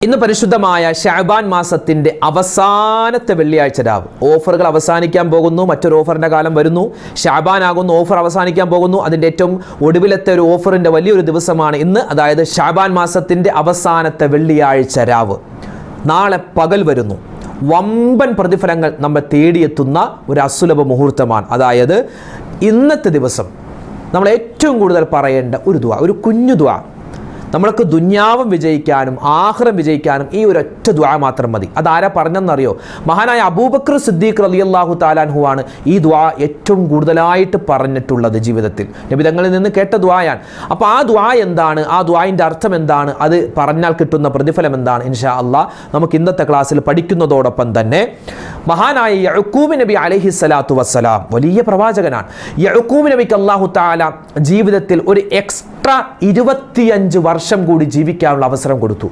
ഇന്ന് പരിശുദ്ധമായ ശഅബാൻ മാസത്തിന്റെ അവസാനത്തെ വെള്ളിയാഴ്ച രാവ്. ഓഫറുകൾ അവസാനിക്കാൻ പോകുന്നു. മറ്റൊരു ഓഫറിന്റെ കാലം വരുന്നു. ശഅബാൻ ആകുന്നു, ഓഫർ അവസാനിക്കാൻ പോകുന്നു. അതിന്റെ ഏറ്റവും ഒടുവിലത്തെ ഒരു ഓഫറിന്റെ വലിയൊരു ദിവസമാണ് ഇന്ന്. അതായത് ശഅബാൻ മാസത്തിന്റെ അവസാനത്തെ വെള്ളിയാഴ്ച രാവ്. നാളെ പകൽ വരുന്നു. വമ്പൻ പ്രതിഫലങ്ങൾ നമ്മെ തേടിയെത്തുന്ന ഒരു അസുലഭ മുഹൂർത്തമാണ്. അതായത് ഇന്നത്തെ ദിവസം നമ്മൾ ഏറ്റവും കൂടുതൽ പറയേണ്ട ഒരു ദുആ, ഒരു കുഞ്ഞു ദുആ. നമ്മൾക്ക് ദുന്യാവും വിജയിക്കാനും ആഖിറം വിജയിക്കാനും ഈ ഒരൊറ്റ ദുആ മാത്രം മതി. അതാരാ പറഞ്ഞെന്നറിയോ? മഹാനായ അബൂബക്കർ സിദ്ദീഖ് റളിയല്ലാഹു തആല അൻഹു ആണ് ഈ ദുആ ഏറ്റവും കൂടുതലായിട്ട് പറഞ്ഞിട്ടുള്ളത് ജീവിതത്തിൽ. നബി തങ്ങളിൽ നിന്ന് കേട്ട ദുആയാണ്. അപ്പോൾ ആ ദുആ എന്താണ്, ആ ദുആയിൻ്റെ അർത്ഥം എന്താണ്, അത് പറഞ്ഞാൽ കിട്ടുന്ന പ്രതിഫലം എന്താണ്, ഇൻഷാ അല്ലാഹ് നമുക്ക് ഇന്നത്തെ ക്ലാസ്സിൽ പഠിക്കുന്നതോടൊപ്പം തന്നെ മഹാനായ യഅ്ഖൂബ് നബി അലൈഹിസ്സലാത്തു വസ്സലാം വലിയ പ്രവാചകനാണ്. യഅ്ഖൂബ് നബിക്ക് അല്ലാഹു തആല ജീവിതത്തിൽ ഒരു എക്സ്ട്രാ 25 വർഷം കൂടി ജീവിക്കാനുള്ള അവസരം കൊടുത്തു.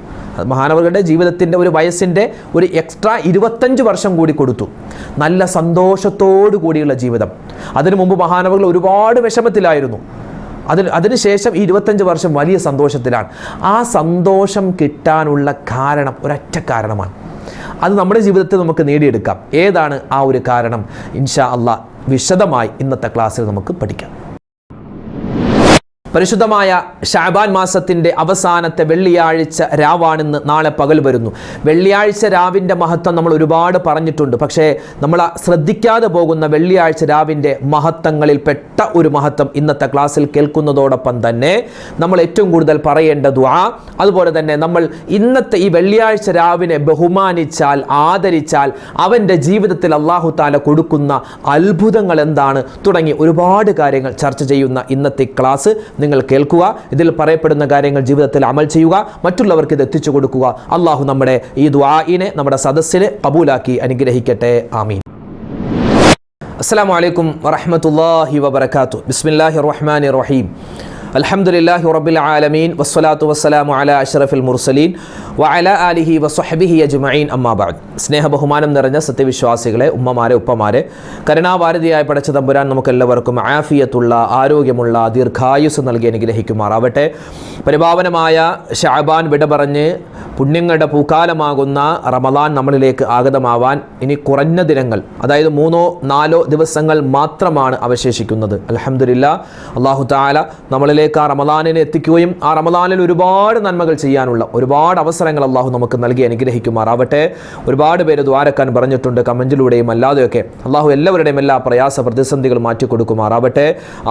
മഹാനവറുകളുടെ ജീവിതത്തിൻ്റെ ഒരു വയസ്സിൻ്റെ ഒരു എക്സ്ട്രാ 25 വർഷം കൂടി കൊടുത്തു. നല്ല സന്തോഷത്തോടു കൂടിയുള്ള ജീവിതം. അതിനു മുമ്പ് മഹാനവറുകൾ ഒരുപാട് വിഷമത്തിലായിരുന്നു. അതിനുശേഷം ഈ 25 വർഷം വലിയ സന്തോഷത്തിലാണ്. ആ സന്തോഷം കിട്ടാനുള്ള കാരണം ഒരൊറ്റ കാരണമാണ്. അത് നമ്മുടെ ജീവിതത്തിൽ നമുക്ക് നേടിയെടുക്കാം. ഏതാണ് ആ ഒരു കാരണം? ഇൻഷാ അല്ലാഹ് വിശദമായി ഇന്നത്തെ ക്ലാസ്സിൽ നമുക്ക് പഠിക്കാം. പരിശുദ്ധമായ ശഅബാൻ മാസത്തിൻ്റെ അവസാനത്തെ വെള്ളിയാഴ്ച രാവാണെന്ന് നാളെ പകൽ വരുന്നു. വെള്ളിയാഴ്ച രാവിൻ്റെ മഹത്വം നമ്മൾ ഒരുപാട് പറഞ്ഞിട്ടുണ്ട്. പക്ഷേ നമ്മൾ ശ്രദ്ധിക്കാതെ പോകുന്ന വെള്ളിയാഴ്ച രാവിൻ്റെ മഹത്വങ്ങളിൽ പെട്ട ഒരു മഹത്വം ഇന്നത്തെ ക്ലാസ്സിൽ കേൾക്കുന്നതോടൊപ്പം തന്നെ നമ്മൾ ഏറ്റവും കൂടുതൽ പറയേണ്ട ദുആ, അതുപോലെ തന്നെ നമ്മൾ ഇന്നത്തെ ഈ വെള്ളിയാഴ്ച രാവിനെ ബഹുമാനിച്ചാൽ, ആദരിച്ചാൽ അവൻ്റെ ജീവിതത്തിൽ അല്ലാഹു തആല കൊടുക്കുന്ന അത്ഭുതങ്ങൾ എന്താണ് തുടങ്ങി ഒരുപാട് കാര്യങ്ങൾ ചർച്ച ചെയ്യുന്ന ഇന്നത്തെ ക്ലാസ് നിങ്ങൾ കേൾക്കുക. ഇതിൽ പറയപ്പെടുന്ന കാര്യങ്ങൾ ജീവിതത്തിൽ അമൽ ചെയ്യുക, മറ്റുള്ളവർക്ക് ഇത് എത്തിച്ചു കൊടുക്കുക. അള്ളാഹു നമ്മുടെ ഈ ദുആഇനെ നമ്മുടെ സദസ്സിനെ ഖബൂലാക്കി അനുഗ്രഹിക്കട്ടെ. ആമീൻ. അസ്സലാമു അലൈക്കും വറഹ്മത്തുള്ളാഹി വബറകാതുഹു. ബിസ്മില്ലാഹിർ റഹ്മാനിർ റഹീം. അൽഹംദുലില്ലാഹി റബ്ബിൽ ആലമീൻ വസ്സലാത്തു വസ്സലാമു അലാ അഷ്റഫിൽ മുർസലീൻ വഅലാ ആലിഹി വസ്വഹ്ബിഹി അജ്മഈൻ അമ്മാ ബഅദ്. സ്നേഹ ബഹുമാനം നിറഞ്ഞ സത്യവിശ്വാസികളെ, ഉമ്മമാരെ, ഉപ്പമാരെ, കരുണാവാരിധിയായ പടച്ച തമ്പുരാൻ നമുക്കെല്ലാവർക്കും ആഫിയത്തുള്ള, ആരോഗ്യമുള്ള ദീർഘായുസ് നൽകി അനുഗ്രഹിക്കുമാറാവട്ടെ. പരിപാവനമായ ശഅബാൻ വിട പറഞ്ഞ് പുണ്യങ്ങളുടെ പൂക്കാലമാകുന്ന റമളാൻ നമ്മളിലേക്ക് ആഗതമാവാൻ ഇനി കുറഞ്ഞ ദിനങ്ങൾ, അതായത് 3-4 ദിവസങ്ങൾ മാത്രമാണ് അവശേഷിക്കുന്നത്. അൽഹംദുലില്ലാഹ്, അല്ലാഹു തആല നമ്മളിലേക്ക് ആ റമളാനിനെ എത്തിക്കുകയും ആ റമളാനിൽ ഒരുപാട് നന്മകൾ ചെയ്യാനുള്ള ഒരുപാട് അവസരങ്ങൾ അല്ലാഹു നമുക്ക് നൽകി അനുഗ്രഹിക്കുമാറാവട്ടെ. ഒരുപാട് പേര് ദ്വാരക്കാൻ പറഞ്ഞിട്ടുണ്ട്, കമന്റിലൂടെയും അല്ലാതെയൊക്കെ. അല്ലാഹു എല്ലാവരുടെയും എല്ലാ പ്രയാസ പ്രതിസന്ധികൾ മാറ്റിക്കൊടുക്കുമാറാവട്ടെ.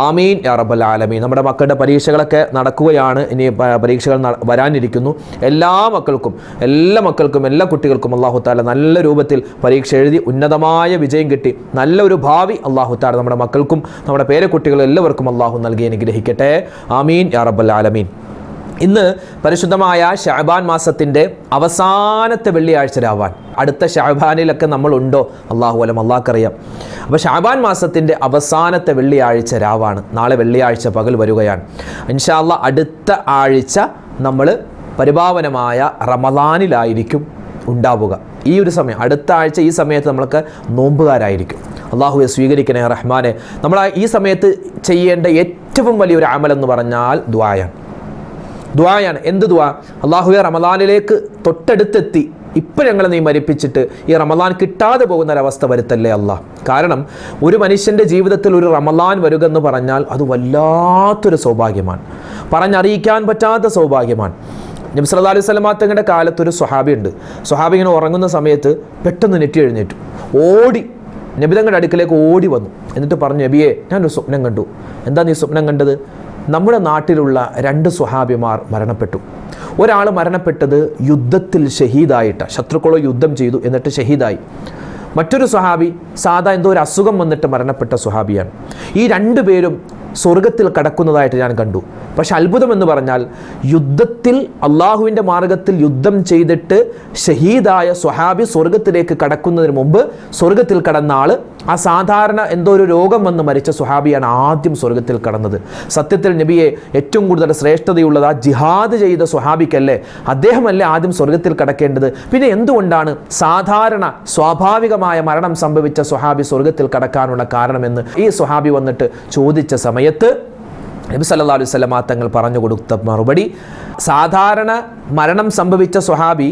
ആമീൻ യാ റബ്ബൽ ആലമീൻ. നമ്മുടെ മക്കളുടെ പരീക്ഷകളൊക്കെ നടക്കുകയാണ്. ഇനി പരീക്ഷകൾ വരാനിരിക്കുന്നു. എല്ലാ മക്കൾക്കും എല്ലാ കുട്ടികൾക്കും അല്ലാഹു തആല നല്ല രൂപത്തിൽ പരീക്ഷ എഴുതി ഉന്നതമായ വിജയം കിട്ടി നല്ലൊരു ഭാവി അല്ലാഹു തആല നമ്മുടെ മക്കൾക്കും നമ്മുടെ പേരക്കുട്ടികളും എല്ലാവർക്കും അല്ലാഹു നൽകി അനുഗ്രഹിക്കട്ടെ. ആമീൻ യാ റബ്ബൽ ആലമീൻ. ഇന്ന് പരിശുദ്ധമായ ശഅബാൻ മാസത്തിൻ്റെ അവസാനത്തെ വെള്ളിയാഴ്ച രാവാൻ. അടുത്ത ശഅബാനിലൊക്കെ നമ്മളുണ്ടോ? അല്ലാഹു അലം, അല്ലാഹ്ക്കറിയാം. അപ്പോൾ ശഅബാൻ മാസത്തിൻ്റെ അവസാനത്തെ വെള്ളിയാഴ്ച രാവാണ്. നാളെ വെള്ളിയാഴ്ച പകൽ വരികയാണ്. ഇൻഷാ അല്ലാഹ് അടുത്ത ആഴ്ച നമ്മൾ പരിപാവനമായ റമളാനിലായിരിക്കും ഉണ്ടാവുക. ഈ ഒരു സമയം, അടുത്ത ആഴ്ച ഈ സമയത്ത് നമ്മൾക്ക് നോമ്പുകാരായിരിക്കും. അല്ലാഹുവെ സ്വീകരിക്കണേ റഹ്മാനെ. നമ്മൾ ഈ സമയത്ത് ചെയ്യേണ്ട ഏറ്റവും വലിയൊരു അമലെന്ന് പറഞ്ഞാൽ ദുആയാണ്. എന്ത് ദുആ? അല്ലാഹുവെ റമളാനിലേക്ക് തൊട്ടടുത്തെത്തി, ഇപ്പം ഞങ്ങളെ നീ മരിപ്പിച്ചിട്ട് ഈ റമളാൻ കിട്ടാതെ പോകുന്നൊരവസ്ഥ വരുത്തല്ലേ അല്ലാഹ്. കാരണം ഒരു മനുഷ്യൻ്റെ ജീവിതത്തിൽ ഒരു റമളാൻ വരിക എന്ന് പറഞ്ഞാൽ അത് വല്ലാത്തൊരു സൗഭാഗ്യമാണ്, പറഞ്ഞറിയിക്കാൻ പറ്റാത്ത സൗഭാഗ്യമാണ്. നബി സല്ലല്ലാഹു അലൈഹി വസല്ലം തങ്ങളുടെ കാലത്തൊരു സ്വഹാബിയുണ്ട്. സ്വഹാബി ഇങ്ങനെ ഉറങ്ങുന്ന സമയത്ത് പെട്ടെന്ന് നെറ്റി എഴുന്നേറ്റു, ഓടി നബി തങ്ങളുടെ അടുക്കലേക്ക് ഓടി വന്നു. എന്നിട്ട് പറഞ്ഞു, നബിയെ, ഞാനൊരു സ്വപ്നം കണ്ടു. എന്താ നീ സ്വപ്നം കണ്ടത്? നമ്മുടെ നാട്ടിലുള്ള 2 സ്വഹാബിമാർ മരണപ്പെട്ടു. ഒരാൾ മരണപ്പെട്ടത് യുദ്ധത്തിൽ ഷഹീദായിട്ട്, ശത്രുക്കളോ യുദ്ധം ചെയ്തു എന്നിട്ട് ഷഹീദായി. മറ്റൊരു സ്വഹാബി സാധാ എന്തോ ഒരു അസുഖം വന്നിട്ട് മരണപ്പെട്ട സ്വഹാബിയാണ്. ഈ 2 പേരും സ്വർഗത്തിൽ കടക്കുന്നതായിട്ട് ഞാൻ കണ്ടു. പക്ഷെ അത്ഭുതം എന്ന് പറഞ്ഞാൽ യുദ്ധത്തിൽ അള്ളാഹുവിൻ്റെ മാർഗത്തിൽ യുദ്ധം ചെയ്തിട്ട് ഷഹീദായ സ്വഹാബി സ്വർഗത്തിലേക്ക് കടക്കുന്നതിന് മുമ്പ് സ്വർഗത്തിൽ കടന്ന ആൾ ആ സാധാരണ എന്തോ ഒരു രോഗം വന്ന് മരിച്ച സ്വഹാബിയാണ് ആദ്യം സ്വർഗത്തിൽ കടന്നത്. സത്യത്തിൽ നബിയെ ഏറ്റവും കൂടുതൽ ശ്രേഷ്ഠതയുള്ളത് ആ ജിഹാദ് ചെയ്ത സ്വഹാബിക്കല്ലേ, അദ്ദേഹമല്ലേ ആദ്യം സ്വർഗത്തിൽ കടക്കേണ്ടത്? പിന്നെ എന്തുകൊണ്ടാണ് സാധാരണ സ്വാഭാവികമായ മരണം സംഭവിച്ച സ്വഹാബി സ്വർഗത്തിൽ കടക്കാനുള്ള കാരണമെന്ന് ഈ സ്വഹാബി വന്നിട്ട് ചോദിച്ച സമയത്ത് നബി സല്ലല്ലാഹു അലൈഹി വസല്ലം തങ്ങൾ പറഞ്ഞു കൊടുത്ത മറുപടി, സാധാരണ മരണം സംഭവിച്ച സ്വഹാബി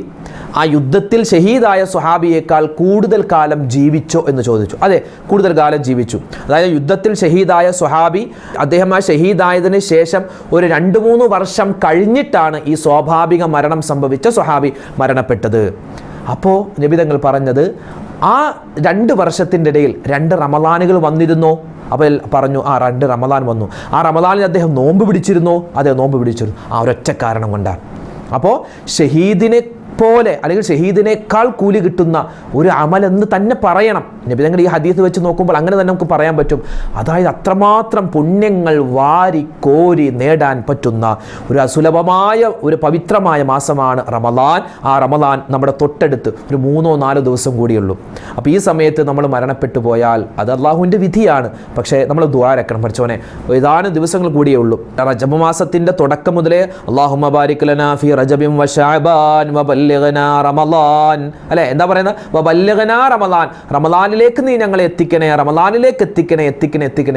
ആ യുദ്ധത്തിൽ ഷഹീദായ സ്വഹാബിയേക്കാൾ കൂടുതൽ കാലം ജീവിച്ചോ എന്ന് ചോദിച്ചു. അതെ, കൂടുതൽ കാലം ജീവിച്ചു. അതായത് യുദ്ധത്തിൽ ഷഹീദായ സ്വഹാബി അദ്ദേഹം ആ ഷഹീദായതിനു ശേഷം ഒരു 2-3 വർഷം കഴിഞ്ഞിട്ടാണ് ഈ സ്വാഭാവിക മരണം സംഭവിച്ച സ്വഹാബി മരണപ്പെട്ടത്. അപ്പോൾ നബി തങ്ങൾ പറഞ്ഞത്, ആ 2 വർഷത്തിൻ്റെ ഇടയിൽ 2 റമളാനുകൾ വന്നിരുന്നോ? അപ്പോൾ പറഞ്ഞു, ആ 2 റമളാൻ വന്നു. ആ റമളാനിൽ അദ്ദേഹം നോമ്പ് പിടിച്ചിരുന്നോ? അതെ, നോമ്പ് പിടിച്ചിരുന്നു. ആ ഒരൊറ്റ കാരണം കൊണ്ടാണ്. അപ്പോൾ ഷഹീദിനെ പോലെ അല്ലെങ്കിൽ ഷഹീദിനേക്കാൾ കൂലി കിട്ടുന്ന ഒരു അമലെന്ന് തന്നെ പറയണം. നബി തങ്ങൾ ഈ ഹദീസ് വെച്ച് നോക്കുമ്പോൾ അങ്ങനെ തന്നെ നമുക്ക് പറയാൻ പറ്റും. അതായത് അത്രമാത്രം പുണ്യങ്ങൾ വാരി കോരി നേടാൻ പറ്റുന്ന ഒരു അസുലഭമായ ഒരു പവിത്രമായ മാസമാണ് റമളാൻ. ആ റമളാൻ നമ്മുടെ തൊട്ടടുത്ത് ഒരു 3-4 ദിവസം കൂടിയുള്ളൂ. അപ്പോൾ ഈ സമയത്ത് നമ്മൾ മരണപ്പെട്ടു പോയാൽ അത് അള്ളാഹുവിൻ്റെ വിധിയാണ്. പക്ഷേ നമ്മൾ ദുആ രക്കണം, പഠിച്ചോനെ ഏതാനും ദിവസങ്ങൾ കൂടിയേ ഉള്ളൂ. റജബ് മാസത്തിൻ്റെ തുടക്കം മുതലേ അല്ലാഹുമ്മ ബാരിക് ലനാ ഫീ റജബിൻ വ ശഅബാൻ വ ബല്ലിഗ്നാ റമളാൻ, അല്ലേ? എന്താ പറയുന്നത്? വ ബല്ലിഗ്നാ റമളാൻ, റമളാനിലേക്ക് നീ ഞങ്ങളെ എത്തിക്കണേ, റമളാനിലേക്ക് എത്തിക്കണേ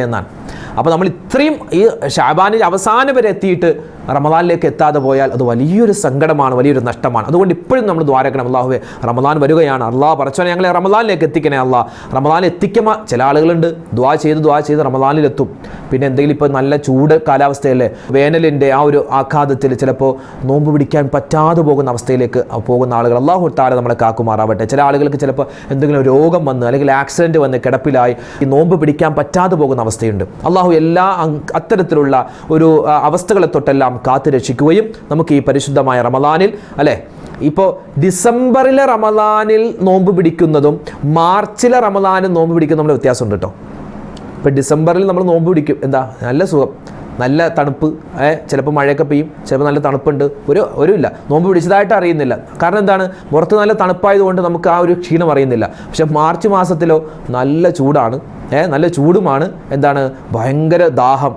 എന്നാണ്. അപ്പോൾ നമ്മൾ ഇത്രയും ഈ ശഅബാനിൽ അവസാനം വരെ എത്തിയിട്ട് റമളാനിലേക്ക് എത്താതെ പോയാൽ അത് വലിയൊരു സങ്കടമാണ്, വലിയൊരു നഷ്ടമാണ്. അതുകൊണ്ട് ഇപ്പോഴും നമ്മൾ ദ്വാരക്കണം, അല്ലാഹുവേ റമളാൻ വരികയാണ്, അല്ലാഹ് പറച്ചോനെ ഞങ്ങളെ റമളാനിലേക്ക് എത്തിക്കണേ അല്ലാഹ്. റമളാനിൽ എത്തിക്കുമ്പോൾ ചില ആളുകളുണ്ട് ദ്വാ ചെയ്ത് റമളാനിലെത്തും. പിന്നെ എന്തെങ്കിലും ഇപ്പോൾ നല്ല ചൂട് കാലാവസ്ഥയല്ലേ, വേനലിൻ്റെ ആ ഒരു ആഘാതത്തിൽ ചിലപ്പോൾ നോമ്പ് പിടിക്കാൻ പറ്റാതെ പോകുന്ന അവസ്ഥയിലേക്ക് പോകുന്ന ആളുകൾ അല്ലാഹു തആല നമ്മളെ കാക്കുമാറാവട്ടെ. ചില ആളുകൾക്ക് ചിലപ്പോൾ എന്തെങ്കിലും രോഗം വന്ന് അല്ലെങ്കിൽ ആക്സിഡൻറ്റ് വന്ന് കിടപ്പിലായി ഈ നോമ്പ് പിടിക്കാൻ പറ്റാതെ പോകുന്ന അവസ്ഥയുണ്ട്. അല്ലാഹു എല്ലാ അത്തരത്തിലുള്ള ഒരു അവസ്ഥകളെ തൊട്ടെല്ലാം കാത്തു രക്ഷിക്കുകയും നമുക്ക് ഈ പരിശുദ്ധമായ റമളാനിൽ, അല്ലേ, ഇപ്പോൾ ഡിസംബറിലെ റമളാനിൽ നോമ്പ് പിടിക്കുന്നതും മാർച്ചിലെ റമളാനിൽ നോമ്പ് പിടിക്കുന്നതും തമ്മിൽ വ്യത്യാസമുണ്ട് കേട്ടോ. ഇപ്പോൾ ഡിസംബറിൽ നമ്മൾ നോമ്പ് പിടിക്കും, എന്താ നല്ല സുഖം, നല്ല തണുപ്പ്, ചിലപ്പോൾ മഴയൊക്കെ പെയ്യും, ചിലപ്പോൾ നല്ല തണുപ്പുണ്ട്, ഒരു ഇല്ല, നോമ്പ് പിടിച്ചതായിട്ട് അറിയുന്നില്ല. കാരണം എന്താണ്? പുറത്ത് നല്ല തണുപ്പായതുകൊണ്ട് നമുക്ക് ആ ഒരു ക്ഷീണം അറിയുന്നില്ല. പക്ഷെ മാർച്ച് മാസത്തിലോ നല്ല ചൂടാണ്, നല്ല ചൂടുമാണ്, എന്താണ്, ഭയങ്കര ദാഹം.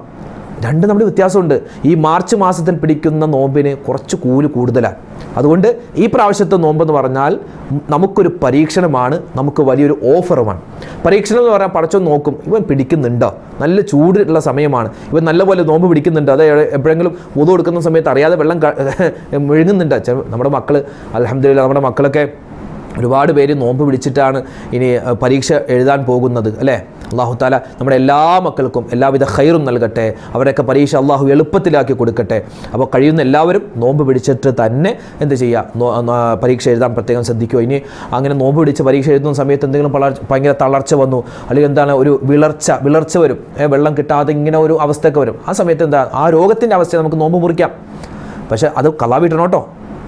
രണ്ടും തമ്മിൽ വ്യത്യാസമുണ്ട്. ഈ മാർച്ച് മാസത്തിൽ പിടിക്കുന്ന നോമ്പിന് കുറച്ച് കൂലി കൂടുതലാണ്. അതുകൊണ്ട് ഈ പ്രാവശ്യത്തെ നോമ്പെന്ന് പറഞ്ഞാൽ നമുക്കൊരു പരീക്ഷണമാണ്, നമുക്ക് വലിയൊരു ഓഫറുമാണ്. പരീക്ഷണം എന്ന് പറഞ്ഞാൽ പടച്ചോൻ നോക്കും, ഇവൻ പിടിക്കുന്നുണ്ടോ, നല്ല ചൂടുള്ള സമയമാണ്, ഇവൻ നല്ലപോലെ നോമ്പ് പിടിക്കുന്നുണ്ടോ, അത് എപ്പോഴെങ്കിലും വുദു കൊടുക്കുന്ന സമയത്ത് അറിയാതെ വെള്ളം വിഴുങ്ങുന്നുണ്ടോ. നമ്മുടെ മക്കൾ അൽഹംദുലില്ലാഹ്, നമ്മുടെ മക്കളൊക്കെ ഒരുപാട് പേര് നോമ്പ് പിടിച്ചിട്ടാണ് ഇനി പരീക്ഷ എഴുതാൻ പോകുന്നത്, അല്ലേ? അല്ലാഹു തആല നമ്മുടെ എല്ലാ മക്കൾക്കും എല്ലാവിധ ഖൈറും നൽകട്ടെ, അവരൊക്കെ പരീക്ഷ അല്ലാഹു എളുപ്പത്തിലാക്കി കൊടുക്കട്ടെ. അപ്പോൾ കഴിയുന്ന എല്ലാവരും നോമ്പ് പിടിച്ചിട്ട് തന്നെ എന്ത് ചെയ്യുക, പരീക്ഷ എഴുതാൻ പ്രത്യേകം ശ്രദ്ധിക്കുക. ഇനി അങ്ങനെ നോമ്പ് പിടിച്ച് പരീക്ഷ എഴുതുന്ന സമയത്ത് എന്തെങ്കിലും ഭയങ്കര തളർച്ച വന്നു, അല്ലെങ്കിൽ എന്താണ് ഒരു വിളർച്ച വരും, വെള്ളം കിട്ടാതെ ഇങ്ങനെ ഒരു അവസ്ഥയൊക്കെ വരും. ആ സമയത്ത് എന്താ, ആ രോഗത്തിൻ്റെ അവസ്ഥ നമുക്ക് നോമ്പ് മുറിക്കാം. പക്ഷേ അത് കളാ വീട്ടണം കേട്ടോ.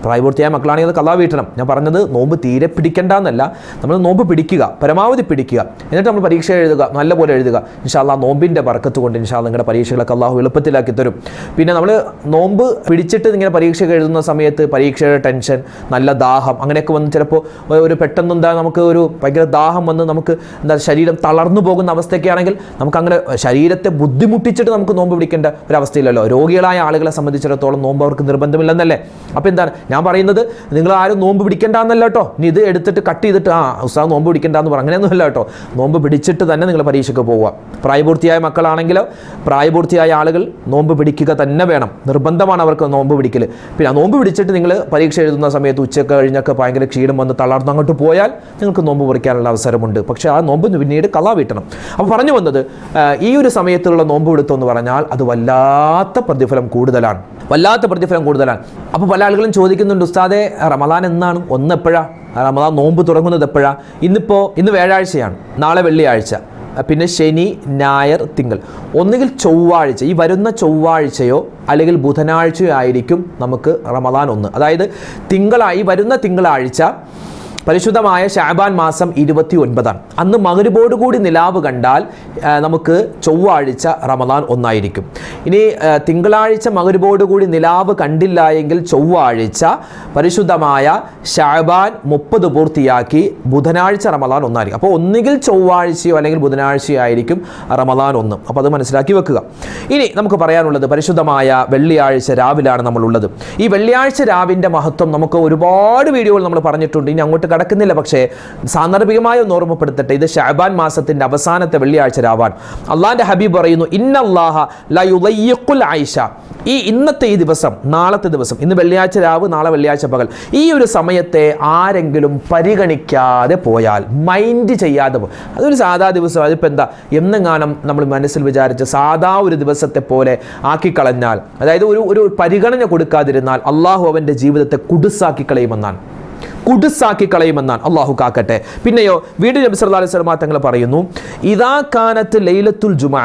പ്രായപൂർത്തിയായ മക്കളാണെങ്കിൽ അത് കളാ വീട്ടണം. ഞാൻ പറഞ്ഞത് നോമ്പ് തീരെ പിടിക്കേണ്ട എന്നല്ല, നമ്മൾ നോമ്പ് പിടിക്കുക, പരമാവധി പിടിക്കുക, എന്നിട്ട് നമ്മൾ പരീക്ഷ എഴുതുക, നല്ലപോലെ എഴുതുക. ഇൻഷാ അല്ലാഹ് നോമ്പിൻ്റെ ബർക്കത്ത് കൊണ്ട് ഇൻഷാ അല്ലാഹ് നിങ്ങളുടെ പരീക്ഷകളൊക്കെ അല്ലാഹു എളുപ്പത്തിലാക്കി തരും. പിന്നെ നമ്മൾ നോമ്പ് പിടിച്ചിട്ട് ഇങ്ങനെ പരീക്ഷ എഴുതുന്ന സമയത്ത് പരീക്ഷയുടെ ടെൻഷൻ, നല്ല ദാഹം അങ്ങനെയൊക്കെ വന്ന് ചിലപ്പോൾ ഒരു പെട്ടെന്ന് എന്താ നമുക്ക് ഒരു ഭയങ്കര ദാഹം വന്ന് നമുക്ക് എന്താ ശരീരം തളർന്നു പോകുന്ന അവസ്ഥയൊക്കെ ആണെങ്കിൽ നമുക്ക് അങ്ങനെ ശരീരത്തെ ബുദ്ധിമുട്ടിച്ചിട്ട് നമുക്ക് നോമ്പ് പിടിക്കേണ്ട ഒരവസ്ഥയില്ലല്ലോ. രോഗികളായ ആളുകളെ സംബന്ധിച്ചിടത്തോളം നോമ്പ് അവർക്ക് നിർബന്ധമില്ലെന്നല്ലേ. അപ്പോൾ എന്താണ് ഞാൻ പറയുന്നത്, നിങ്ങൾ ആരും നോമ്പ് പിടിക്കേണ്ടെന്നല്ല കേട്ടോ. ഇനി ഇത് എടുത്തിട്ട് കട്ട് ചെയ്തിട്ട് ഉസ്താദ് നോമ്പ് പിടിക്കേണ്ടെന്ന് പറഞ്ഞു, അങ്ങനെയൊന്നുമല്ല കേട്ടോ. നോമ്പ് പിടിച്ചിട്ട് തന്നെ നിങ്ങൾ പരീക്ഷയ്ക്ക് പോവുക. പ്രായപൂർത്തിയായ മക്കളാണെങ്കിലോ പ്രായപൂർത്തിയായ ആളുകൾ നോമ്പ് പിടിക്കുക തന്നെ വേണം, നിർബന്ധമാണ് അവർക്ക് നോമ്പ് പിടിക്കൽ. പിന്നെ ആ നോമ്പ് പിടിച്ചിട്ട് നിങ്ങൾ പരീക്ഷ എഴുതുന്ന സമയത്ത് ഉച്ചയ്ക്ക് കഴിഞ്ഞൊക്കെ ഭയങ്കര ക്ഷീണം വന്ന് തളർന്ന് അങ്ങോട്ട് പോയാൽ നിങ്ങൾക്ക് നോമ്പ് മുറിക്കാനുള്ള അവസരമുണ്ട്. പക്ഷേ ആ നോമ്പ് പിന്നീട് കളാ വീട്ടണം. അപ്പോൾ പറഞ്ഞു വന്നത്, ഈ ഒരു സമയത്തുള്ള നോമ്പ് പിടുത്തം പറഞ്ഞാൽ അത് വല്ലാത്ത പ്രതിഫലം കൂടുതലാണ്. അപ്പോൾ പല ആളുകളും ചോദിക്കുന്നുണ്ട്, ഉസ്താദേ റമളാൻ എന്നാണ്, എപ്പോഴാണ് റമളാൻ നോമ്പ് തുടങ്ങുന്നത് എപ്പോഴാണ്? ഇന്ന് വ്യാഴാഴ്ചയാണ്, നാളെ വെള്ളിയാഴ്ച, പിന്നെ ശനി ഞായർ തിങ്കൾ, ഒന്നുകിൽ ചൊവ്വാഴ്ച, ഈ വരുന്ന ചൊവ്വാഴ്ചയോ അല്ലെങ്കിൽ ബുധനാഴ്ചയോ ആയിരിക്കും നമുക്ക് റമളാൻ 1. അതായത് വരുന്ന തിങ്കളാഴ്ച പരിശുദ്ധമായ ശഅബാൻ മാസം 29 അന്ന് മഗ്‌രിബോട് കൂടി നിലാവ് കണ്ടാൽ നമുക്ക് ചൊവ്വാഴ്ച റമളാൻ 1 ആയിരിക്കും. ഇനി തിങ്കളാഴ്ച മഗ്‌രിബോട് കൂടി നിലാവ് കണ്ടില്ല എങ്കിൽ ചൊവ്വാഴ്ച പരിശുദ്ധമായ ശഅബാൻ 30 പൂർത്തിയാക്കി ബുധനാഴ്ച റമളാൻ 1 ആയിരിക്കും. അപ്പോൾ ഒന്നുകിൽ ചൊവ്വാഴ്ചയോ അല്ലെങ്കിൽ ബുധനാഴ്ചയോ ആയിരിക്കും റമളാൻ 1. അപ്പോൾ അത് മനസ്സിലാക്കി വെക്കുക. ഇനി നമുക്ക് പറയാനുള്ളത്, പരിശുദ്ധമായ വെള്ളിയാഴ്ച രാവിലാണ് നമ്മളുള്ളത്. ഈ വെള്ളിയാഴ്ച രാവിൻ്റെ മഹത്വം നമുക്ക് ഒരുപാട് വീഡിയോകൾ നമ്മൾ പറഞ്ഞിട്ടുണ്ട്. ഇനി അങ്ങോട്ട് കടക്കുന്നില്ല. പക്ഷേ സാന്ദർഭികമായി ഒന്ന് ഓർമ്മപ്പെടുത്തട്ടെ, ഇത് ശഅബാൻ മാസത്തിൻ്റെ അവസാനത്തെ വെള്ളിയാഴ്ച രാവാണ്. അള്ളാഹിൻ്റെ ഹബീബ് പറയുന്നു, ഇന്നല്ലാഹ ലാ യുളയ്യിഖുൽ ഐശ, ഈ ഇന്നത്തെ ഈ ദിവസം, നാളത്തെ ദിവസം, ഇന്ന് വെള്ളിയാഴ്ച രാവ്, നാളെ വെള്ളിയാഴ്ച പകൽ, ഈ ഒരു സമയത്തെ ആരെങ്കിലും പരിഗണിക്കാതെ പോയാൽ, മൈൻഡ് ചെയ്യാതെ പോയി, അതൊരു സാധാ ദിവസം, അതിപ്പോൾ എന്താ എന്നെങ്ങാനും നമ്മൾ മനസ്സിൽ വിചാരിച്ച് സാധാ ഒരു ദിവസത്തെ പോലെ ആക്കിക്കളഞ്ഞാൽ, അതായത് ഒരു പരിഗണന കൊടുക്കാതിരുന്നാൽ അള്ളാഹു അവൻ്റെ ജീവിതത്തെ കുടുസാക്കി കളയുമെന്നാണ് അള്ളാഹു കാക്കട്ടെ. പിന്നെയോ വീണ്ടും നബി സല്ലല്ലാഹു അലൈഹി വസല്ലം തങ്ങൾ പറയുന്നു, ഇദാ കാനത്ത് ലൈലത്തുൽ ജുമുഅ,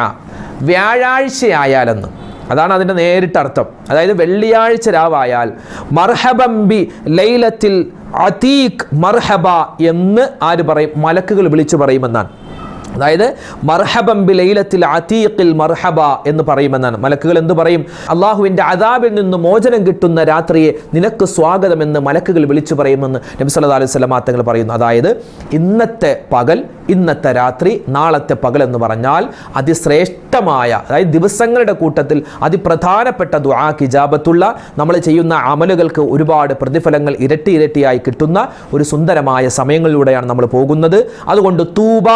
വ്യാഴാഴ്ചയായാലെന്ന്, അതാണ് അതിൻ്റെ നേരിട്ടർത്ഥം. അതായത് വെള്ളിയാഴ്ച രാവായാൽ മർഹബം ബി ലൈലത്തിൽ അതീഖ് മർഹബ എന്ന് ആര് പറയും? മലക്കുകൾ വിളിച്ചു പറയുമെന്നാണ്. അതായത് മർഹബം ബി ലൈലത്തിൽ അതീഖിൽ മർഹബ എന്ന് പറയുമെന്നാണ്. മലക്കുകൾ എന്ത് പറയും? അള്ളാഹുവിൻ്റെ അദാബിൽ നിന്ന് മോചനം കിട്ടുന്ന രാത്രിയെ നിനക്ക് സ്വാഗതമെന്ന് മലക്കുകൾ വിളിച്ചു പറയുമെന്ന് നബി സല്ലല്ലാഹു അലൈഹി വസല്ലം തങ്ങൾ പറയുന്നു. അതായത് ഇന്നത്തെ പകൽ, ഇന്നത്തെ രാത്രി, നാളത്തെ പകൽ എന്ന് പറഞ്ഞാൽ അതിശ്രേഷ്ഠമായ, അതായത് ദിവസങ്ങളുടെ കൂട്ടത്തിൽ അതിപ്രധാനപ്പെട്ട ദുആക്ക് ഇജാബത്തുള്ള, നമ്മൾ ചെയ്യുന്ന അമലുകൾക്ക് ഒരുപാട് പ്രതിഫലങ്ങൾ ഇരട്ടിയായി കിട്ടുന്ന ഒരു സുന്ദരമായ സമയങ്ങളിലൂടെയാണ് നമ്മൾ പോകുന്നത്. അതുകൊണ്ട് തൂബ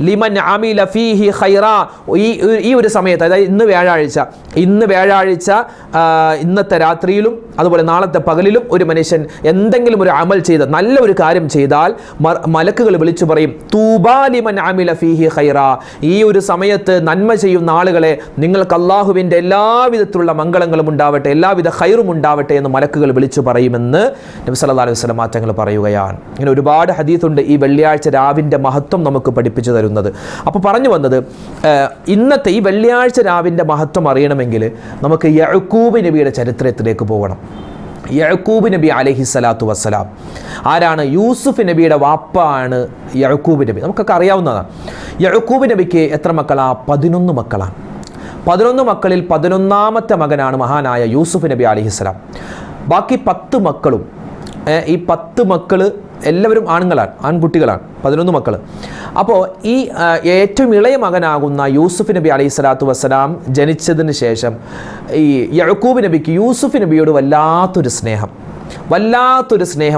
ലിമൻ അമില ഫീഹി ഖൈറ, ഈ ഒരു സമയത്ത്, അതായത് ഇന്ന് വ്യാഴാഴ്ച ഇന്നത്തെ രാത്രിയിലും അതുപോലെ നാളത്തെ പകലിലും ഒരു മനുഷ്യൻ എന്തെങ്കിലും ഒരു അമൽ ചെയ്ത് നല്ല ഒരു കാര്യം ചെയ്താൽ മലക്കുകൾ വിളിച്ചു പറയും, തൂബാ ലിമൻ അമില ഫീഹി ഖൈറ, ഈ ഒരു സമയത്ത് നന്മ ചെയ്യുന്ന ആളുകളെ നിങ്ങൾക്ക് അള്ളാഹുവിൻ്റെ എല്ലാവിധത്തിലുള്ള മംഗളങ്ങളും ഉണ്ടാവട്ടെ, എല്ലാവിധ ഖൈറും ഉണ്ടാവട്ടെ എന്ന് മലക്കുകൾ വിളിച്ചു പറയുമെന്ന് നബി സല്ലല്ലാഹു അലൈഹി വസല്ലം തങ്ങൾ പറയുകയാണ്. ഇങ്ങനെ ഒരുപാട് ഹദീസുണ്ട് ഈ വെള്ളിയാഴ്ച രാവിൻ്റെ മഹത്വം നമുക്ക് പഠിപ്പിച്ചു തരുന്നത്. അപ്പോൾ പറഞ്ഞു വന്നത്, ഇന്നത്തെ ഈ വെള്ളിയാഴ്ച രാവിൻ്റെ മഹത്വം അറിയണമെങ്കിൽ നമുക്ക് യഅ്കൂബ് നബിയുടെ ചരിത്രത്തിലേക്ക് പോകണം. യഅ്കൂബ് നബി അലൈഹിസ്സലാത്തു വസ്സലാം ആരാണ്? യൂസുഫ് നബിയുടെ വാപ്പാണ് യഅ്കൂബ് നബി. നമുക്കൊക്കെ അറിയാവുന്നതാണ്. യഅ്കൂബ് നബിക്ക് എത്ര മക്കളാണ്? 11 മക്കളാണ്. 11 മക്കളിൽ 11ാമത്തെ മകനാണ് മഹാനായ യൂസുഫ് നബി അലൈഹിസ്സലാം. ബാക്കി 10 മക്കളും, ഈ 10 മക്കൾ എല്ലാവരും ആൺകുട്ടികളാണ്, 11 മക്കൾ. അപ്പോൾ ഈ ഏറ്റവും ഇളയ മകനാകുന്ന യൂസുഫ് നബി അലൈഹി സ്വലാത്തു വസ്സലാം ജനിച്ചതിന് ശേഷം ഈ യഅ്കൂബ് നബിക്ക് യൂസുഫ് നബിയോട് വല്ലാത്തൊരു സ്നേഹം,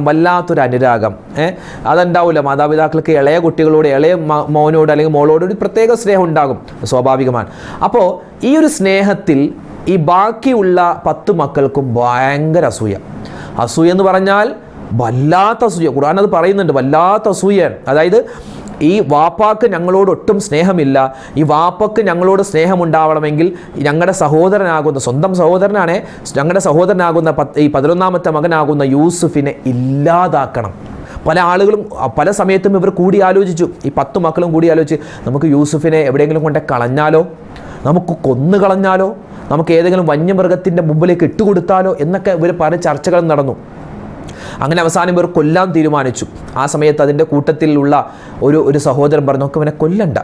വല്ലാത്തൊരു അനുരാഗം. അതുണ്ടാവില്ല, മാതാപിതാക്കൾക്ക് ഇളയ കുട്ടികളോട്, ഇളയ മോനോട് അല്ലെങ്കിൽ മോളോട് ഒരു പ്രത്യേക സ്നേഹം ഉണ്ടാകും, സ്വാഭാവികമാണ്. അപ്പോൾ ഈ ഒരു സ്നേഹത്തിൽ ഈ ബാക്കിയുള്ള 10 മക്കൾക്കും ഭയങ്കര അസൂയ എന്ന് പറഞ്ഞാൽ വല്ലാത്ത അസൂയ. ഖുർആൻ അത് പറയുന്നുണ്ട്, വല്ലാത്ത അസൂയയാണ്. അതായത് ഈ വാപ്പാക്ക് ഞങ്ങളോട് ഒട്ടും സ്നേഹമില്ല, ഈ വാപ്പക്ക് ഞങ്ങളോട് സ്നേഹമുണ്ടാവണമെങ്കിൽ ഞങ്ങളുടെ സഹോദരനാകുന്ന, സ്വന്തം സഹോദരനാണ്, ഞങ്ങളുടെ സഹോദരനാകുന്ന ഈ 11ാമത്തെ മകനാകുന്ന യൂസുഫിനെ ഇല്ലാതാക്കണം. പല ആളുകളും പല സമയത്തും ഇവർ കൂടി ആലോചിച്ചു, ഈ 10 മക്കളും കൂടി ആലോചിച്ച്, നമുക്ക് യൂസുഫിനെ എവിടെയെങ്കിലും കൊണ്ട് കളഞ്ഞാലോ, നമുക്ക് കൊന്നു കളഞ്ഞാലോ, നമുക്ക് ഏതെങ്കിലും വന്യമൃഗത്തിൻ്റെ മുമ്പിലേക്ക് ഇട്ടുകൊടുത്താലോ എന്നൊക്കെ ഇവർ പല ചർച്ചകളും നടന്നു. അങ്ങനെ അവസാനം ഇവർ കൊല്ലാൻ തീരുമാനിച്ചു. ആ സമയത്ത് അതിൻ്റെ കൂട്ടത്തിലുള്ള ഒരു സഹോദരൻ പറഞ്ഞു, നമുക്ക് ഇവനെ കൊല്ലണ്ട,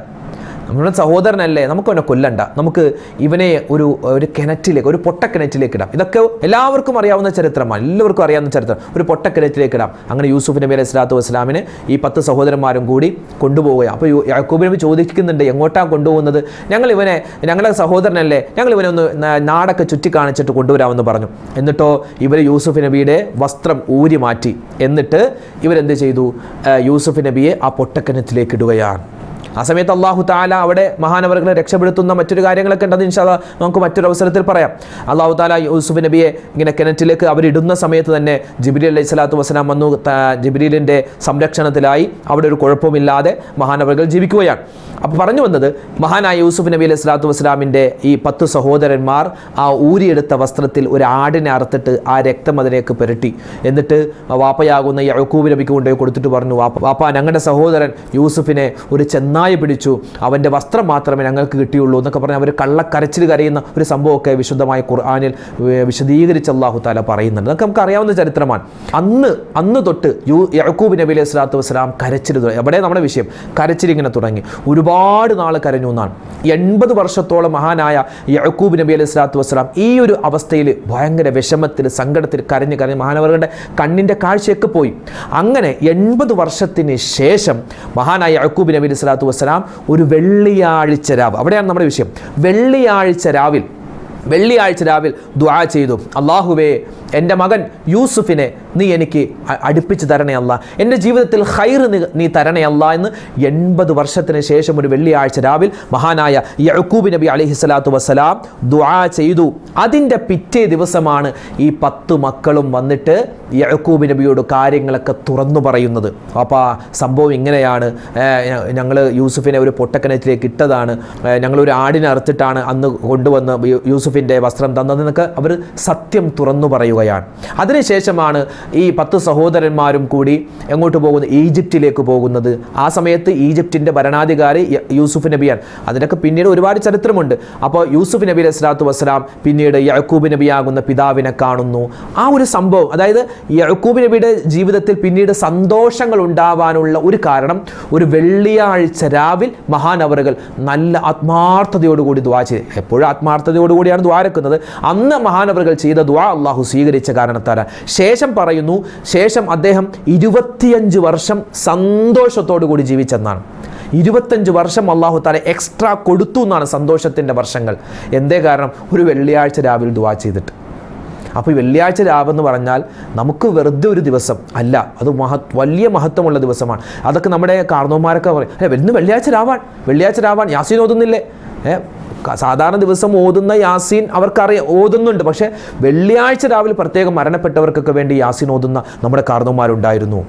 നമ്മുടെ സഹോദരനല്ലേ, നമുക്കവനെ കൊല്ലണ്ട, നമുക്ക് ഇവനെ ഒരു കിണറ്റിലേക്ക്, ഒരു പൊട്ടക്കിണറ്റിലേക്ക് ഇടാം. ഇതൊക്കെ എല്ലാവർക്കും അറിയാവുന്ന ചരിത്രമാണ്, എല്ലാവർക്കും അറിയാവുന്ന ചരിത്രം. ഒരു പൊട്ടക്കിണറ്റിലേക്ക് ഇടാം. അങ്ങനെ യൂസുഫ് നബി അലൈഹി സ്വലാത്തു വസ്സലാമിനെ ഈ 10 സഹോദരന്മാരും കൂടി കൊണ്ടുപോവുക. അപ്പോൾ യാക്കൂബ് നബി ചോദിക്കുന്നുണ്ട്, എങ്ങോട്ടാണ് കൊണ്ടുപോകുന്നത്? ഞങ്ങളുടെ സഹോദരനല്ലേ, ഞങ്ങൾ ഇവനെ ഒന്ന് നാടൊക്കെ ചുറ്റി കാണിച്ചിട്ട് കൊണ്ടുവരാമെന്ന് പറഞ്ഞു. എന്നിട്ടോ ഇവർ യൂസുഫ് നബിയുടെ വസ്ത്രം ഊരി മാറ്റി. എന്നിട്ട് ഇവരെന്ത് ചെയ്തു? യൂസുഫ് നബിയെ ആ പൊട്ടക്കിണറ്റിലേക്ക് ഇടുകയാണ്. ആ സമയത്ത് അള്ളാഹു താല അവിടെ മഹാനവറുകളെ രക്ഷപ്പെടുത്തുന്ന മറ്റൊരു കാര്യങ്ങളൊക്കെ ഉണ്ടെന്ന് ഇൻഷാ അല്ലാഹ് നമുക്ക് മറ്റൊരു അവസരത്തിൽ പറയാം. അള്ളാഹു താല യൂസുഫ് നബിയെ ഇങ്ങനെ കിണറ്റിലേക്ക് അവരിടുന്ന സമയത്ത് തന്നെ ജിബ്രീൽ അലൈഹി സ്വലാത്തു വസ്സലാം വന്നു. ജിബ്രീലിൻ്റെ സംരക്ഷണത്തിലായി അവിടെ ഒരു കുഴപ്പമില്ലാതെ മഹാനവറുകൾ ജീവിക്കുകയാണ്. അപ്പോൾ പറഞ്ഞു വന്നത്, മഹാനായ യൂസുഫ് നബി അലൈഹി സ്വലാത്തു വസ്സലാമിൻ്റെ ഈ 10 സഹോദരന്മാർ ആ ഊരിയെടുത്ത വസ്ത്രത്തിൽ ഒരു ആടിനെ അറുത്തിട്ട് ആ രക്തം അതിലേക്ക് പുരട്ടി. എന്നിട്ട് വാപ്പയാകുന്ന യഅ്കൂബ് നബിക്ക് കൊണ്ടുപോയി കൊടുത്തിട്ട് പറഞ്ഞു, വാപ്പ ഞങ്ങളുടെ സഹോദരൻ യൂസുഫിനെ ഒരു ചെന്നായ പിടിച്ചു, അവൻ്റെ വസ്ത്രം മാത്രമേ ഞങ്ങൾക്ക് കിട്ടിയുള്ളൂ എന്നൊക്കെ പറഞ്ഞ് അവർ കള്ളക്കരച്ചിൽ കരയുന്ന ഒരു സംഭവമൊക്കെ വിശുദ്ധമായ ഖുർആനിൽ വിശദീകരിച്ച് അല്ലാഹു തആല പറയുന്നുണ്ട്. അതൊക്കെ നമുക്ക് അറിയാവുന്ന ചരിത്രമാണ്. അന്ന് തൊട്ട് യഅ്കൂബ് നബി അലൈഹി സ്വലാത്തു വസ്സലാം കരച്ചിൽ, എവിടെ നമ്മുടെ വിഷയം, കരച്ചിലിങ്ങനെ തുടങ്ങി. ഒരുപാട് നാൾ കരഞ്ഞു എന്നാണ്. 80 വർഷത്തോളം മഹാനായ യഅ്കൂബ് നബി അലൈഹി സ്വലാത്തു വസ്സലാം ഈ ഒരു അവസ്ഥയിൽ ഭയങ്കര വിഷമത്തിൽ, സങ്കടത്തിൽ കരഞ്ഞ് മഹാനവറുകളുടെ കണ്ണിൻ്റെ കാഴ്ചയൊക്കെ പോയി. അങ്ങനെ 80 വർഷത്തിന് ശേഷം മഹാനായ യഅ്കൂബ് നബി അലൈഹി സ്വലാത്തു വസ്സലാം ഒരു വെള്ളിയാഴ്ച രാവ്, അവിടെയാണ് നമ്മുടെ വിഷയം, വെള്ളിയാഴ്ച രാവിൽ ദുആ ചെയ്തു, അല്ലാഹുവേ എൻ്റെ മകൻ യൂസുഫിനെ നീ എനിക്ക് അടുപ്പിച്ച് തരണേ അല്ല, എൻ്റെ ജീവിതത്തിൽ ഖൈർ നീ തരണേ അല്ല എന്ന് 80 വർഷത്തിന് ശേഷം ഒരു വെള്ളിയാഴ്ച രാവിൽ മഹാനായ യഅ്കൂബ് നബി അലൈഹിസ്സലാത്തു വസ്സലാം ദുആ ചെയ്തു. അതിൻ്റെ പിറ്റേ ദിവസമാണ് ഈ 10 മക്കളും വന്നിട്ട് യഅ്കൂബ് നബിയോട് കാര്യങ്ങളൊക്കെ തുറന്നു പറയുന്നത്. അപ്പോൾ സംഭവം ഇങ്ങനെയാണ്, ഞങ്ങൾ യൂസുഫിനെ ഒരു പൊട്ടക്കിണറ്റിലേക്ക് ഇട്ടതാണ്, ഞങ്ങളൊരു ആടിനെ അറുത്തിട്ടാണ് അന്ന് കൊണ്ടുവന്ന് യൂസുഫിൻ്റെ വസ്ത്രം തന്നതെന്നൊക്കെ അവർ സത്യം തുറന്നു പറയുകയാണ്. അതിനുശേഷമാണ് ഈ 10 സഹോദരന്മാരും കൂടി എങ്ങോട്ട് പോകുന്നത്? ഈജിപ്തിലേക്ക് പോകുന്നത്. ആ സമയത്ത് ഈജിപ്തിൻ്റെ ഭരണാധികാരി യൂസുഫ് നബിയാണ്. അതിനൊക്കെ പിന്നീട് ഒരുപാട് ചരിത്രമുണ്ട്. അപ്പോൾ യൂസുഫ് നബി അലൈഹി സ്വലാത്തു വസ്സലാം പിന്നീട് യഅ്കൂബ് നബിയാകുന്ന പിതാവിനെ കാണുന്നു. ആ ഒരു സംഭവം, അതായത് യഅ്കൂബ് നബിയുടെ ജീവിതത്തിൽ പിന്നീട് സന്തോഷങ്ങൾ ഉണ്ടാവാനുള്ള ഒരു കാരണം, ഒരു വെള്ളിയാഴ്ച രാവിൽ മഹാനവറുകൾ നല്ല ആത്മാർത്ഥതയോടുകൂടി ദുആ ചെയ്തു. എപ്പോഴും ആത്മാർത്ഥതയോടുകൂടിയാണ് ദുആ ഇറക്കുന്നത്. അന്ന് മഹാനവറുകൾ ചെയ്ത ദുആ അള്ളാഹു സ്വീകരിച്ച കാരണത്താലാണ്. ശേഷം പറയുന്നു, ശേഷം അദ്ദേഹം 25 വർഷം സന്തോഷത്തോടു കൂടി ജീവിച്ചെന്നാണ്. 25 വർഷം അള്ളാഹു താല എക്സ്ട്രാ കൊടുത്തു എന്നാണ്, സന്തോഷത്തിൻ്റെ വർഷങ്ങൾ. എന്തേ കാരണം? ഒരു വെള്ളിയാഴ്ച രാവിലെ ദുആ ചെയ്തിട്ട്. അപ്പോൾ ഈ വെള്ളിയാഴ്ച രാവെന്ന് പറഞ്ഞാൽ നമുക്ക് വെറുതെ ഒരു ദിവസം അല്ല, അത് വലിയ മഹത്വമുള്ള ദിവസമാണ്. അതൊക്കെ നമ്മുടെ കാർന്നോന്മാരൊക്കെ പറയും, ഇന്ന് വെള്ളിയാഴ്ച രാവാൻ യാസീൻ ഓതുന്നില്ലേ? സാധാരണ ദിവസം ഓതുന്ന യാസീൻ അവർക്കറിയാം, ഓതുന്നുണ്ട്. പക്ഷേ വെള്ളിയാഴ്ച രാവിലെ പ്രത്യേകം മരണപ്പെട്ടവർക്കൊക്കെ വേണ്ടി യാസീൻ ഓതുന്ന നമ്മുടെ കാർന്നോന്മാരുണ്ടായിരുന്നു.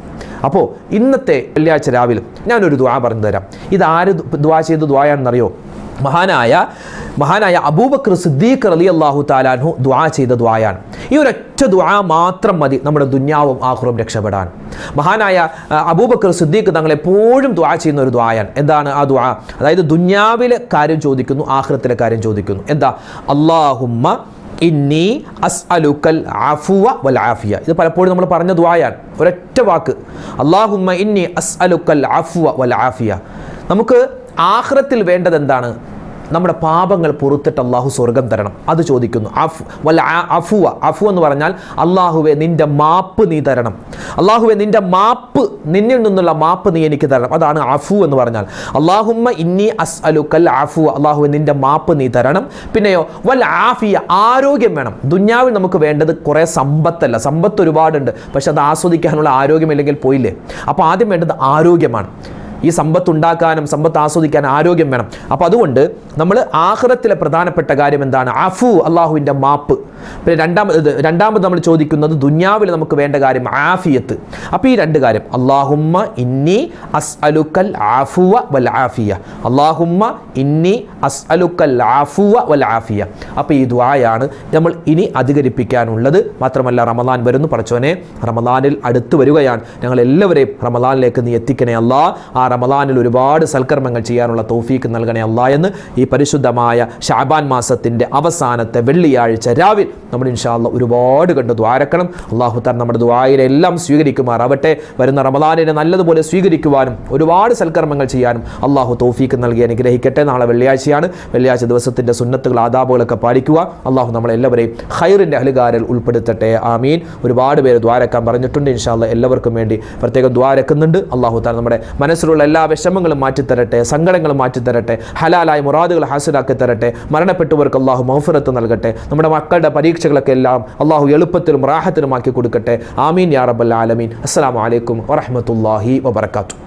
അപ്പോൾ ഇന്നത്തെ വെള്ളിയാഴ്ച രാവിലെ ഞാനൊരു ദുആ പറഞ്ഞു തരാം. ഇതാര് ദുആ ചെയ്ത ദുആയാണെന്നറിയോ? മഹാനായ അബൂബക്കർ സിദ്ദീഖ് റളിയല്ലാഹു തആല അൻഹു ദുആ ചെയ്ത ദുആയാണ്. ഈ ഒരൊറ്റ ദുആ മാത്രം മതി നമ്മുടെ ദുനിയാവും ആഖിറവും രക്ഷപ്പെടാൻ. മഹാനായ അബൂബക്കർ സിദ്ദീഖ് തങ്ങൾ എപ്പോഴും ദുആ ചെയ്യുന്ന ഒരു ദുആയാണ്. എന്താണ് ആ ദുആ? അതായത് ദുനിയാവിലെ കാര്യം ചോദിക്കുന്നു, ആഖിറത്തിലെ കാര്യം ചോദിക്കുന്നു. എന്താ? അല്ലാഹുമ്മ ഇന്നി അസ്അലുക്കൽ അഫ്വ വൽ ആഫിയ. ഇത് പലപ്പോഴും നമ്മൾ പറഞ്ഞ ദുആയാണ്, ഒരൊറ്റ വാക്ക്. അല്ലാഹുമ്മ ഇന്നി അസ്അലുക്കൽ അഫ്വ വൽ ആഫിയ. നമുക്ക് ആഖിറത്തിൽ വേണ്ടത് എന്താണ്? നമ്മുടെ പാപങ്ങൾ പൊറുത്തിട്ട് അള്ളാഹു സ്വർഗം തരണം, അത് ചോദിക്കുന്നു. അഫു എന്ന് പറഞ്ഞാൽ അള്ളാഹുവെ നിന്റെ മാപ്പ് നീ തരണം, അള്ളാഹുവെ നിന്റെ മാപ്പ്, നിന്നിൽ നിന്നുള്ള മാപ്പ് നീ എനിക്ക് തരണം, അതാണ് അഫു എന്ന് പറഞ്ഞാൽ. അല്ലാഹുമ്മ ഇന്നി അസ്അലുക്കൽ അഫു, അള്ളാഹുവെ നിന്റെ മാപ്പ് നീ തരണം. പിന്നെയോ വൽ ആഫിയ, ആരോഗ്യം വേണം. ദുനിയാവിൽ നമുക്ക് വേണ്ടത് കുറേ സമ്പത്തല്ല, സമ്പത്ത് ഒരുപാടുണ്ട്, പക്ഷെ അത് ആസ്വദിക്കാനുള്ള ആരോഗ്യമില്ലെങ്കിൽ പോയില്ലേ. അപ്പോൾ ആദ്യം വേണ്ടത് ആരോഗ്യമാണ്. ഈ സമ്പത്ത് ഉണ്ടാക്കാനും സമ്പത്ത് ആസ്വദിക്കാനും ആരോഗ്യം വേണം. അപ്പോൾ അതുകൊണ്ട് നമ്മൾ ആഖിറത്തിലെ പ്രധാനപ്പെട്ട കാര്യം എന്താണ്? അഫു, അള്ളാഹുവിൻ്റെ മാപ്പ്. പിന്നെ രണ്ടാമത് നമ്മൾ ചോദിക്കുന്നത് ദുനിയാവിൽ നമുക്ക് വേണ്ട കാര്യം ആഫിയത്ത്. അപ്പോൾ ഈ 2 കാര്യം, അല്ലാഹുമ്മ ഇന്നി അസ്അലുക്കൽ അഫ്വ വൽ ആഫിയ, അല്ലാഹുമ്മ ഇന്നി അസ്അലുക്കൽ അഫ്വ വൽ ആഫിയ. അപ്പോൾ ഈ ദുആയാണ് നമ്മൾ ഇനി അധികരിപ്പിക്കാനുള്ളത്. മാത്രമല്ല റമദാൻ വരുന്നു, പടച്ചോനെ റമദാനിൽ അടുത്ത് വരികയാണ്, ഞങ്ങൾ എല്ലാവരെയും റമദാനിലേക്ക് നീ എത്തിക്കണേ അല്ലാ. ആ റമദാനിൽ ഒരുപാട് സൽക്കർമ്മങ്ങൾ ചെയ്യാനുള്ള തൗഫീക്ക് നൽകണേ അല്ലാ എന്ന് ഈ പരിശുദ്ധമായ ശഅബാൻ മാസത്തിൻ്റെ അവസാനത്തെ വെള്ളിയാഴ്ച രാവിൽ നമ്മൾ ഇൻഷാ അല്ലാഹ് ഒരുപാട് കണ്ട് ദ്വാരക്കണം. അല്ലാഹു തആല നമ്മുടെ ദുആയിലെല്ലാം സ്വീകരിക്കുമാറാവട്ടെ. വരുന്ന റമദാനിനെ നല്ലതുപോലെ സ്വീകരിക്കുവാനും ഒരുപാട് സൽക്കർമ്മങ്ങൾ ചെയ്യാനും അല്ലാഹു തൗഫീക്ക് നൽകി അനുഗ്രഹിക്കട്ടെ. നാളെ വെള്ളിയാഴ്ചയാണ്. വെള്ളിയാഴ്ച ദിവസത്തിൻ്റെ സുന്നത്തുകൾ ആദാബുകളൊക്കെ പാലിക്കുക. അല്ലാഹു നമ്മളെല്ലാവരെയും ഖൈറിൻ്റെ അഹ്ലുകാരിൽ ഉൾപ്പെടുത്തട്ടെ. ആമീൻ. ഒരുപാട് പേര് ദ്വാരക്കാൻ പറഞ്ഞിട്ടുണ്ട്. ഇൻഷാ അല്ലാഹ് എല്ലാവർക്കും വേണ്ടി പ്രത്യേകം ദ്വാരക്കുന്നുണ്ട്. അല്ലാഹു തആല നമ്മുടെ മനസ്സിലുള്ള എല്ലാ വിഷമങ്ങളും മാറ്റിത്തരട്ടെ, സങ്കടങ്ങളും മാറ്റിത്തരട്ടെ, ഹലാലായ മുറാദുകൾ ഹാസിലാക്കി തരട്ടെ. മരണപ്പെട്ടവർക്ക് അല്ലാഹു മഗ്ഫിറത്ത് നൽകട്ടെ. നമ്മുടെ മക്കളുടെ പരീക്ഷകളൊക്കെ എല്ലാം അല്ലാഹു എളുപ്പത്തിലും റാഹത്തിലുമാക്കി കൊടുക്കട്ടെ. ആമീൻ യാ റബ്ബൽ ആലമീൻ. അസ്സലാമു അലൈക്കും വറഹ്മത്തുള്ളാഹി വബറകാതുഹു.